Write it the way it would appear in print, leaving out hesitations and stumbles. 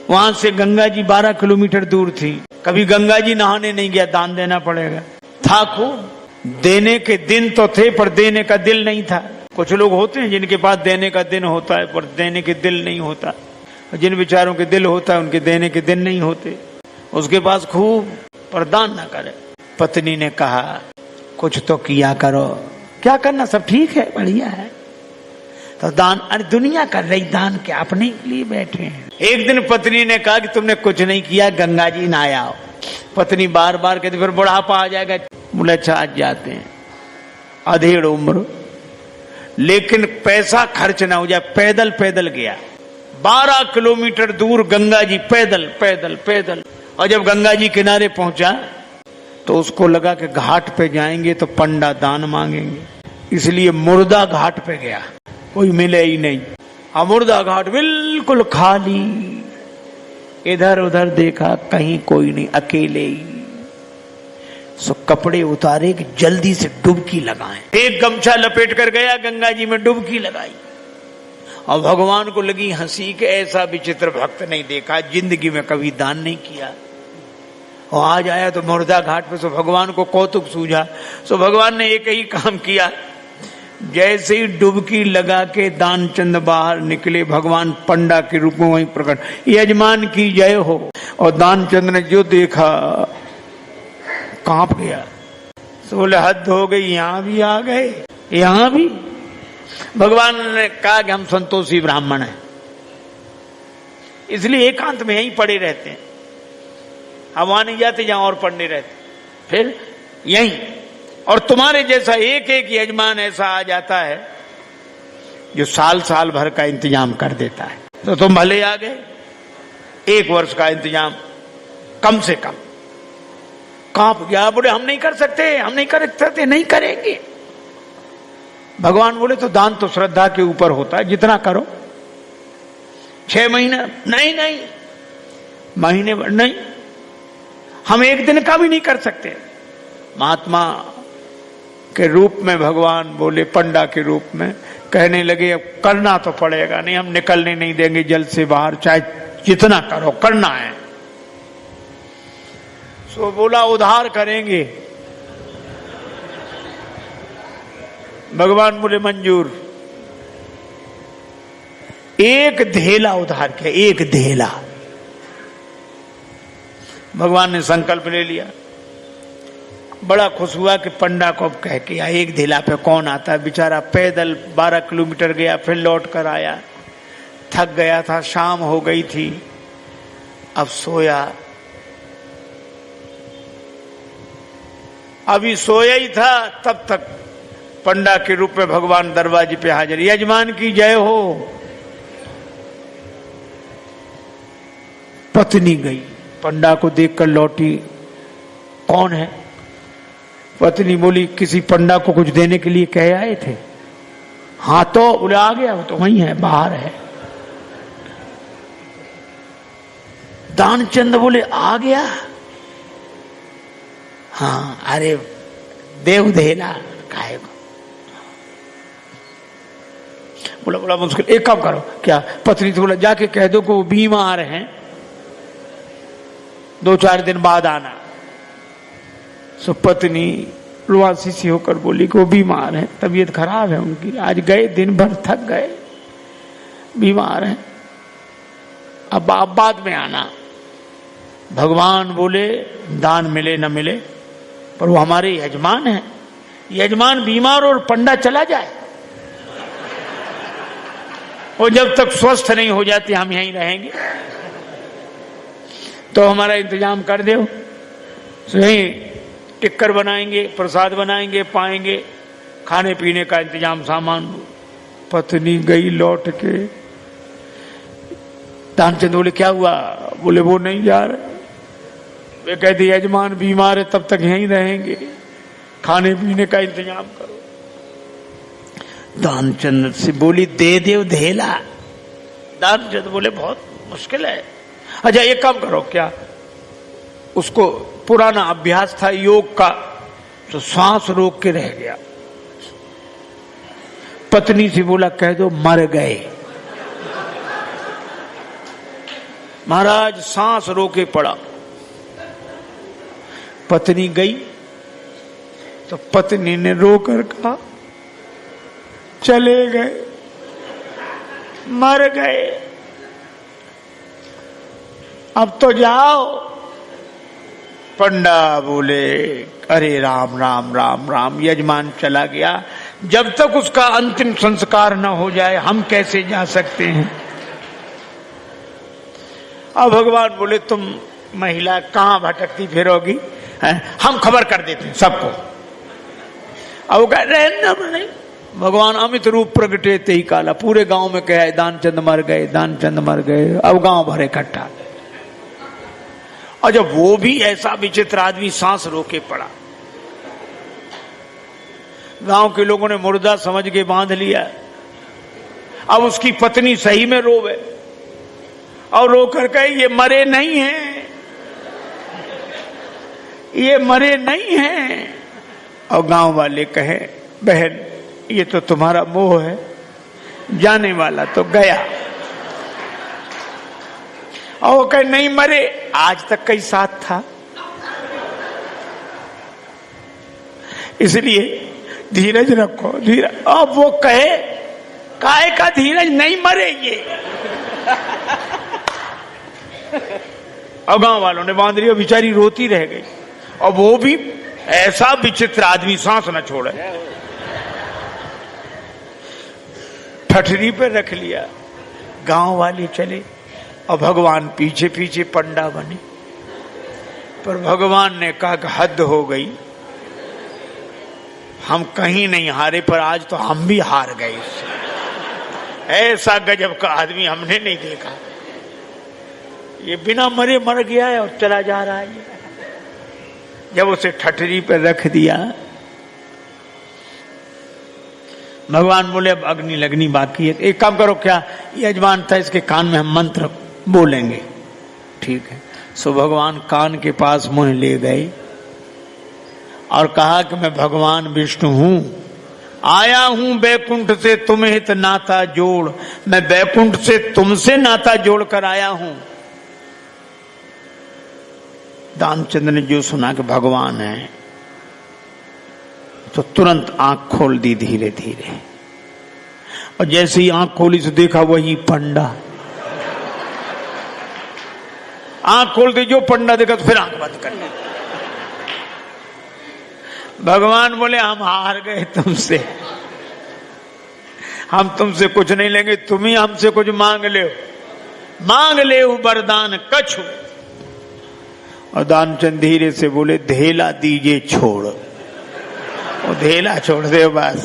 वहां से गंगा जी 12 किलोमीटर दूर थी। कभी गंगा जी नहाने नहीं गया, दान देना पड़ेगा। था खूब, देने के दिन तो थे पर देने का दिल नहीं था। कुछ लोग होते हैं जिनके पास देने का दिन होता है पर देने के दिल नहीं होता। जिन बेचारों के दिल होता है उनके देने के दिन नहीं होते। उसके पास खूब पर दान ना करे। पत्नी ने कहा कुछ तो किया करो। क्या करना, सब ठीक है, बढ़िया है। तो दान, अरे दुनिया कर रही दान, क्या अपने लिए बैठे हैं। एक दिन पत्नी ने कहा कि तुमने कुछ नहीं किया, गंगा जी नहाया हो। पत्नी बार बार कहती फिर बुढ़ापा आ जाएगा। बोले अच्छा आज जाते हैं, अधेड़ उम्र, लेकिन पैसा खर्च ना हो जाए। पैदल पैदल गया 12 किलोमीटर दूर गंगा जी, पैदल पैदल पैदल। और जब गंगा जी किनारे पहुंचा तो उसको लगा कि घाट पे जाएंगे तो पंडा दान मांगेंगे, इसलिए मुर्दा घाट पे गया। कोई मिले ही नहीं। मुर्दा घाट बिल्कुल खाली। इधर उधर देखा, कहीं कोई नहीं, अकेले ही। सो कपड़े उतारे कि जल्दी से डुबकी लगाएं। एक गमछा लपेट कर गया, गंगा जी में डुबकी लगाई। और भगवान को लगी हंसी कि ऐसा विचित्र भक्त नहीं देखा, जिंदगी में कभी दान नहीं किया। और आज आया तो मुर्दा घाट पे। सो भगवान को कौतुक सूझा। सो भगवान ने एक ही काम किया, जैसे ही डुबकी लगा के दानचंद बाहर निकले, भगवान पंडा के रूप में वहीं प्रकट, यजमान की जय हो। और दानचंद ने जो देखा कांप गया। तो बोले हद हो गई, यहां भी आ गए, यहां भी। भगवान ने कहा कि हम संतोषी ब्राह्मण हैं, इसलिए एकांत में यहीं पड़े रहते हैं। हम वहां नहीं जाते जहां और पढ़ने रहते, फिर यहीं। और तुम्हारे जैसा एक एक यजमान ऐसा आ जाता है जो साल साल भर का इंतजाम कर देता है। तो तुम भले आ गए, 1 वर्ष का इंतजाम कम से कम। कांप गया, बोले हम नहीं कर सकते, हम नहीं कर सकते, नहीं करेंगे। भगवान बोले तो दान तो श्रद्धा के ऊपर होता है, जितना करो। 6 महीने नहीं, नहीं महीने भर नहीं, हम 1 दिन का भी नहीं कर सकते। महात्मा के रूप में भगवान बोले, पंडा के रूप में कहने लगे अब करना तो पड़ेगा, नहीं हम निकलने नहीं देंगे जल से बाहर, चाहे जितना करो करना है। सो बोला उधार करेंगे। भगवान बोले मंजूर। 1 धेला उधार किया, 1 धेला। भगवान ने संकल्प ले लिया। बड़ा खुश हुआ कि पंडा को अब कह के 1 धेला पे कौन आता है। बेचारा पैदल 12 किलोमीटर गया, फिर लौट कर आया, थक गया था, शाम हो गई थी, अब सोया। अभी सोया ही था तब तक पंडा के रूप में भगवान दरवाजे पे हाजिर। यजमान की जय हो। पत्नी गई, पंडा को देखकर लौटी, कौन है? पत्नी बोली किसी पंडा को कुछ देने के लिए कह आए थे। हाँ तो बोले आ गया, वो तो वहीं है, बाहर है। दानचंद बोले आ गया? हाँ, अरे देव धेला काहे को। बोला बोला मुश्किल, एक काम करो। क्या? पत्नी से बोला जाके कह दो कि वो बीमार हैं, 2-4 दिन बाद आना। सो पत्नी रुआसी सी होकर बोली कि वो बीमार है, तबीयत खराब है उनकी, आज गए दिन भर थक गए, बीमार है, अब आप बाद में आना। भगवान बोले दान मिले न मिले पर वो हमारे यजमान हैं। यजमान बीमार और पंडा चला जाए, और जब तक स्वस्थ नहीं हो जाते हम यहीं रहेंगे, तो हमारा इंतजाम कर दो। यही टिक्कर बनाएंगे, प्रसाद बनाएंगे, पाएंगे, खाने पीने का इंतजाम, सामान। पत्नी गई लौट के। दानचंद बोले क्या हुआ? बोले वो नहीं जा रहे। वे कहते यजमान बीमार है, तब तक यहीं रहेंगे, खाने पीने का इंतजाम करो। दानचंद से बोली दे दे धेला। दानचंद बोले बहुत मुश्किल है। अच्छा एक काम करो, क्या उसको पुराना अभ्यास था योग का, तो सांस रोक के रह गया। पत्नी से बोला कह दो मर गए। महाराज सांस रोके पड़ा। पत्नी गई तो पत्नी ने रोकर कहा, चले गए, मर गए, अब तो जाओ। पंडा बोले, अरे राम राम राम राम, यजमान चला गया, जब तक उसका अंतिम संस्कार न हो जाए हम कैसे जा सकते हैं। अब भगवान बोले, तुम महिला कहां भटकती फिरोगी, हम खबर कर देते हैं सबको। अब वो कह रहे, भगवान अमित रूप प्रगटे ते ही काला, पूरे गांव में कहा दानचंद मर गए, दानचंद मर गए। अब गांव भर इकट्ठा। और जब वो भी ऐसा विचित्र आदमी सांस रोके पड़ा, गांव के लोगों ने मुर्दा समझ के बांध लिया। अब उसकी पत्नी सही में रोवे और रोकर कहे, ये मरे नहीं हैं, ये मरे नहीं हैं। और गांव वाले कहे, बहन ये तो तुम्हारा मोह है, जाने वाला तो गया। और वो कहे, नहीं मरे, आज तक कई साथ था, इसलिए धीरज रखो, धीरज। अब वो कहे, काय का धीरज, नहीं मरे ये। और गांव वालों ने बांध लिया, बेचारी रोती रह गई। और वो भी ऐसा विचित्र आदमी, सांस न छोड़े, ठठरी पे रख लिया। गांव वाले चले और भगवान पीछे पीछे पंडा बने। पर भगवान ने कहा कि हद हो गई, हम कहीं नहीं हारे, पर आज तो हम भी हार गए। ऐसा गजब का आदमी हमने नहीं देखा। ये बिना मरे मर गया है और चला जा रहा है। जब उसे ठठरी पे रख दिया, भगवान बोले, अब अग्नि लगनी बाकी है, एक काम करो, क्या यजमान था, इसके कान में हम मंत्र बोलेंगे। ठीक है। सो भगवान कान के पास मुंह ले गए और कहा कि मैं भगवान विष्णु हूं, आया हूं बैकुंठ से तुम्हें हित नाता जोड़, मैं बैकुंठ से तुमसे नाता जोड़कर आया हूं। दानचंद ने जो सुना कि भगवान है, तो तुरंत आंख खोल दी धीरे धीरे। और जैसे ही आंख खोली तो देखा वही पंडा। आंख खोल के जो पंडा देखा तो फिर आंख बंद कर ली। भगवान बोले, हम हार गए तुमसे, हम तुमसे कुछ नहीं लेंगे, तुम ही हमसे कुछ मांग ले वरदान कछु। और दानचंद धीरे से बोले, धेला दीजिए छोड़। वो धेला छोड़ दे बस।